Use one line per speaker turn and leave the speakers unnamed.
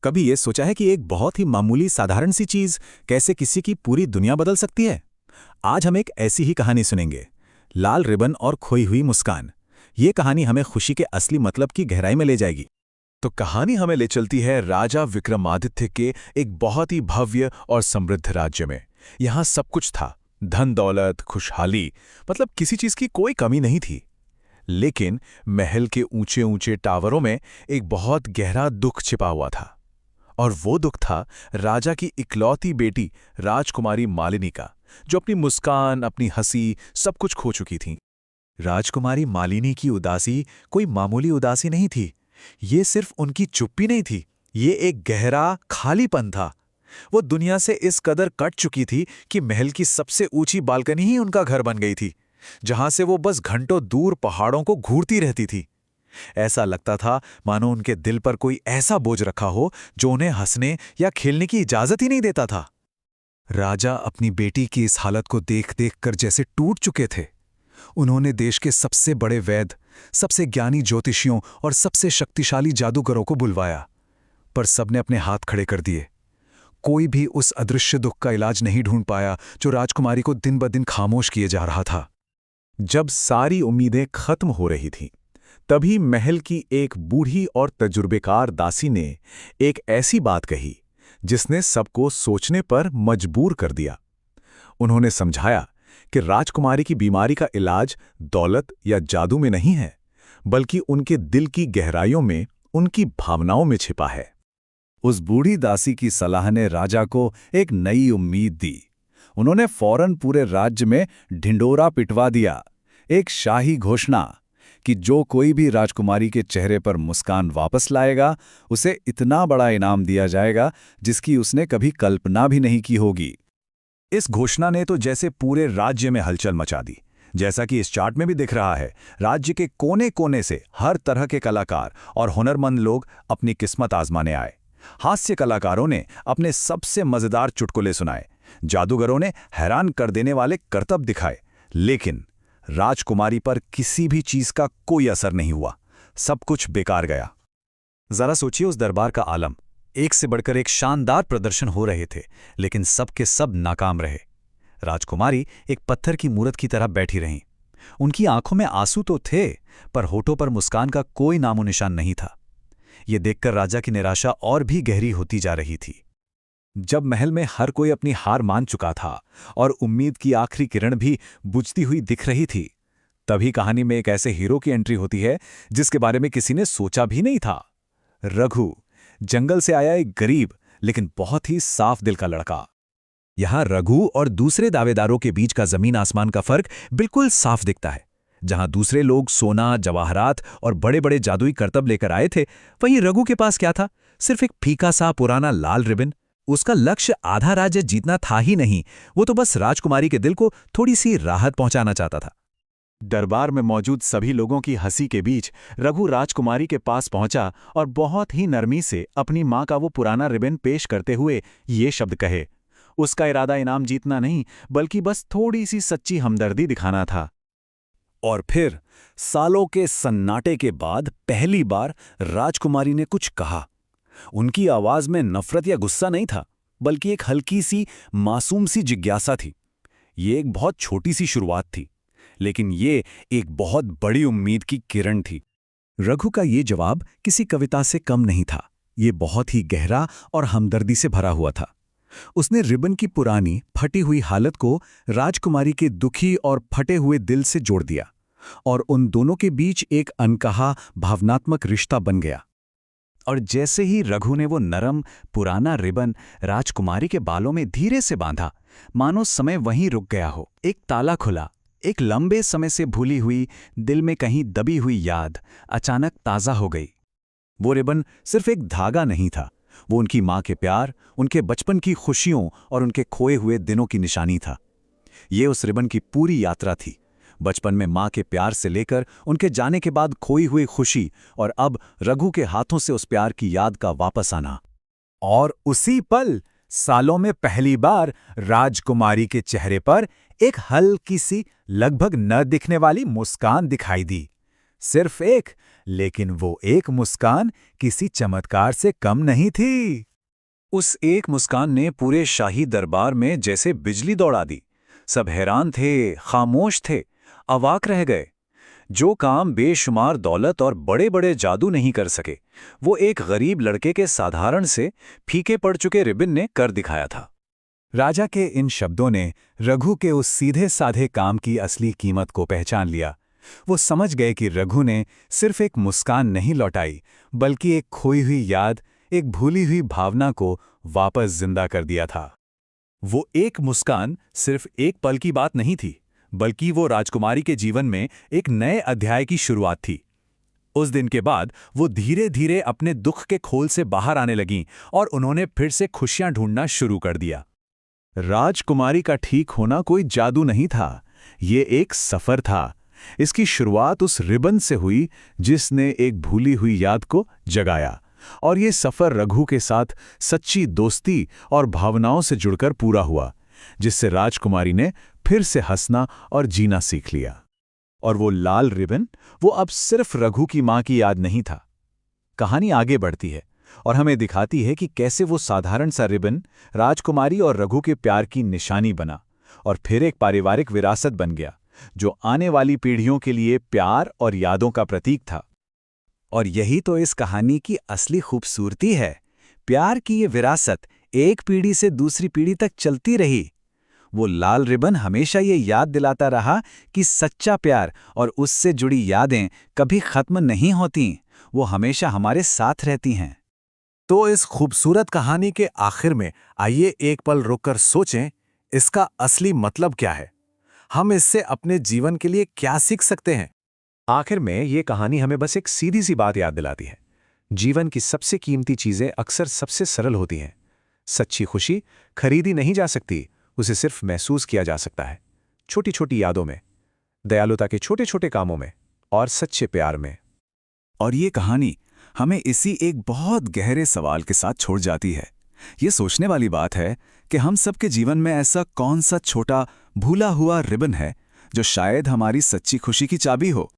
कभी ये सोचा है कि एक बहुत ही मामूली साधारण सी चीज कैसे किसी की पूरी दुनिया बदल सकती है? आज हम एक ऐसी ही कहानी सुनेंगे, लाल रिबन और खोई हुई मुस्कान। ये कहानी हमें खुशी के असली मतलब की गहराई में ले जाएगी।
तो कहानी हमें ले चलती है राजा विक्रमादित्य के एक बहुत ही भव्य और समृद्ध राज्य में। यहाँ सब कुछ था, धन दौलत, खुशहाली, मतलब किसी चीज की कोई कमी नहीं थी। लेकिन महल के ऊंचे ऊंचे टावरों में एक बहुत गहरा दुख छिपा हुआ था। और वो दुख था राजा की इकलौती बेटी राजकुमारी मालिनी का, जो अपनी मुस्कान, अपनी हंसी, सब कुछ खो चुकी थी। राजकुमारी मालिनी की उदासी कोई मामूली उदासी नहीं थी। ये सिर्फ उनकी चुप्पी नहीं थी, ये एक गहरा खालीपन था। वो दुनिया से इस कदर कट चुकी थी कि महल की सबसे ऊंची बालकनी ही उनका घर बन गई थी, जहां से वो बस घंटों दूर पहाड़ों को घूरती रहती थी। ऐसा लगता था मानो उनके दिल पर कोई ऐसा बोझ रखा हो जो उन्हें हंसने या खेलने की इजाजत ही नहीं देता था। राजा अपनी बेटी की इस हालत को देख देख कर जैसे टूट चुके थे। उन्होंने देश के सबसे बड़े वैद्य, सबसे ज्ञानी ज्योतिषियों और सबसे शक्तिशाली जादूगरों को बुलवाया, पर सबने अपने हाथ खड़े कर दिए। कोई भी उस अदृश्य दुख का इलाज नहीं ढूंढ पाया जो राजकुमारी को दिन ब दिन खामोश किए जा रहा था।
जब सारी उम्मीदें खत्म हो रही थीं, तभी महल की एक बूढ़ी और तजुर्बेकार दासी ने एक ऐसी बात कही जिसने सबको सोचने पर मजबूर कर दिया। उन्होंने समझाया कि राजकुमारी की बीमारी का इलाज दौलत या जादू में नहीं है, बल्कि उनके दिल की गहराइयों में, उनकी भावनाओं में छिपा है।
उस बूढ़ी दासी की सलाह ने राजा को एक नई उम्मीद दी। उन्होंने फौरन पूरे राज्य में ढिंडोरा पिटवा दिया, एक शाही घोषणा कि जो कोई भी राजकुमारी के चेहरे पर मुस्कान वापस लाएगा, उसे इतना बड़ा इनाम दिया जाएगा जिसकी उसने कभी कल्पना भी नहीं की होगी।
इस घोषणा ने तो जैसे पूरे राज्य में हलचल मचा दी। जैसा कि इस चार्ट में भी दिख रहा है, राज्य के कोने कोने से हर तरह के कलाकार और हुनरमंद लोग अपनी किस्मत आजमाने आए। हास्य कलाकारों ने अपने सबसे मजेदार चुटकुले सुनाए, जादूगरों ने हैरान कर देने वाले करतब दिखाए, लेकिन राजकुमारी पर किसी भी चीज का कोई असर नहीं हुआ। सब कुछ बेकार गया। जरा सोचिए उस दरबार का आलम। एक से बढ़कर एक शानदार प्रदर्शन हो रहे थे, लेकिन सब के सब नाकाम रहे। राजकुमारी एक पत्थर की मूरत की तरह बैठी रहीं। उनकी आंखों में आंसू तो थे, पर होठों पर मुस्कान का कोई नामो निशान नहीं था। ये देखकर राजा की निराशा और भी गहरी होती जा रही थी। जब महल में हर कोई अपनी हार मान चुका था और उम्मीद की आखिरी किरण भी बुझती हुई दिख रही थी, तभी कहानी में एक ऐसे हीरो की एंट्री होती है जिसके बारे में किसी ने सोचा भी नहीं था। रघु, जंगल से आया एक गरीब लेकिन बहुत ही साफ दिल का लड़का। यहां रघु और दूसरे दावेदारों के बीच का जमीन आसमान का फर्क बिल्कुल साफ दिखता है। जहां दूसरे लोग सोना, जवाहरात और बड़े बड़े जादुई करतब लेकर आए थे, वहीं रघु के पास क्या था? सिर्फ एक फीका सा पुराना लाल रिबन। उसका लक्ष्य आधा राज्य जीतना था ही नहीं, वो तो बस राजकुमारी के दिल को थोड़ी सी राहत पहुंचाना चाहता था। दरबार में मौजूद सभी लोगों की हंसी के बीच रघु राजकुमारी के पास पहुंचा और बहुत ही नरमी से अपनी मां का वो पुराना रिबन पेश करते हुए ये शब्द कहे। उसका इरादा इनाम जीतना नहीं, बल्कि बस थोड़ी सी सच्ची हमदर्दी दिखाना था। और फिर सालों के सन्नाटे के बाद पहली बार राजकुमारी ने कुछ कहा। उनकी आवाज में नफरत या गुस्सा नहीं था, बल्कि एक हल्की सी मासूम सी जिज्ञासा थी। ये एक बहुत छोटी सी शुरुआत थी, लेकिन ये एक बहुत बड़ी उम्मीद की किरण थी। रघु का ये जवाब किसी कविता से कम नहीं था। ये बहुत ही गहरा और हमदर्दी से भरा हुआ था। उसने रिबन की पुरानी फटी हुई हालत को राजकुमारी के दुखी और फटे हुए दिल से जोड़ दिया, और उन दोनों के बीच एक अनकहा भावनात्मक रिश्ता बन गया। और जैसे ही रघु ने वो नरम पुराना रिबन राजकुमारी के बालों में धीरे से बांधा, मानो समय वहीं रुक गया हो। एक ताला खुला। एक लंबे समय से भूली हुई, दिल में कहीं दबी हुई याद अचानक ताज़ा हो गई। वो रिबन सिर्फ एक धागा नहीं था, वो उनकी माँ के प्यार, उनके बचपन की खुशियों और उनके खोए हुए दिनों की निशानी था। ये उस रिबन की पूरी यात्रा थी, बचपन में माँ के प्यार से लेकर उनके जाने के बाद खोई हुई खुशी, और अब रघु के हाथों से उस प्यार की याद का वापस आना। और उसी पल सालों में पहली बार राजकुमारी के चेहरे पर एक हल्की सी, लगभग न दिखने वाली मुस्कान दिखाई दी। सिर्फ एक, लेकिन वो एक मुस्कान किसी चमत्कार से कम नहीं थी। उस एक मुस्कान ने पूरे शाही दरबार में जैसे बिजली दौड़ा दी। सब हैरान थे, खामोश थे, अवाक रह गए। जो काम बेशुमार दौलत और बड़े बड़े जादू नहीं कर सके, वो एक गरीब लड़के के साधारण से फीके पड़ चुके रिबन ने कर दिखाया था। राजा के इन शब्दों ने रघु के उस सीधे साधे काम की असली कीमत को पहचान लिया। वो समझ गए कि रघु ने सिर्फ एक मुस्कान नहीं लौटाई, बल्कि एक खोई हुई याद, एक भूली हुई भावना को वापस जिंदा कर दिया था। वो एक मुस्कान सिर्फ एक पल की बात नहीं थी, बल्कि वो राजकुमारी के जीवन में एक नए अध्याय की शुरुआत थी। उस दिन के बाद वो धीरे धीरे अपने दुख के खोल से बाहर आने लगीं और उन्होंने फिर से खुशियां ढूंढना शुरू कर दिया। राजकुमारी का ठीक होना कोई जादू नहीं था, ये एक सफर था। इसकी शुरुआत उस रिबन से हुई जिसने एक भूली हुई याद को जगाया, और ये सफर रघु के साथ सच्ची दोस्ती और भावनाओं से जुड़कर पूरा हुआ, जिससे राजकुमारी ने फिर से हंसना और जीना सीख लिया। और वो लाल रिबन, वो अब सिर्फ रघु की मां की याद नहीं था। कहानी आगे बढ़ती है और हमें दिखाती है कि कैसे वो साधारण सा रिबन राजकुमारी और रघु के प्यार की निशानी बना और फिर एक पारिवारिक विरासत बन गया, जो आने वाली पीढ़ियों के लिए प्यार और यादों का प्रतीक था। और यही तो इस कहानी की असली खूबसूरती है। प्यार की ये विरासत एक पीढ़ी से दूसरी पीढ़ी तक चलती रही। वो लाल रिबन हमेशा ये याद दिलाता रहा कि सच्चा प्यार और उससे जुड़ी यादें कभी खत्म नहीं होती, वो हमेशा हमारे साथ रहती हैं।
तो इस खूबसूरत कहानी के आखिर में आइए एक पल रुककर सोचें, इसका असली मतलब क्या है? हम इससे अपने जीवन के लिए क्या सीख सकते हैं?
आखिर में ये कहानी हमें बस एक सीधी सी बात याद दिलाती है। जीवन की सबसे कीमती चीजें अक्सर सबसे सरल होती हैं। सच्ची खुशी खरीदी नहीं जा सकती, उसे सिर्फ महसूस किया जा सकता है, छोटी छोटी यादों में, दयालुता के छोटे छोटे कामों में और सच्चे प्यार में।
और ये कहानी हमें इसी एक बहुत गहरे सवाल के साथ छोड़ जाती है। ये सोचने वाली बात है कि हम सबके जीवन में ऐसा कौन सा छोटा भूला हुआ रिबन है जो शायद हमारी सच्ची खुशी की चाबी हो।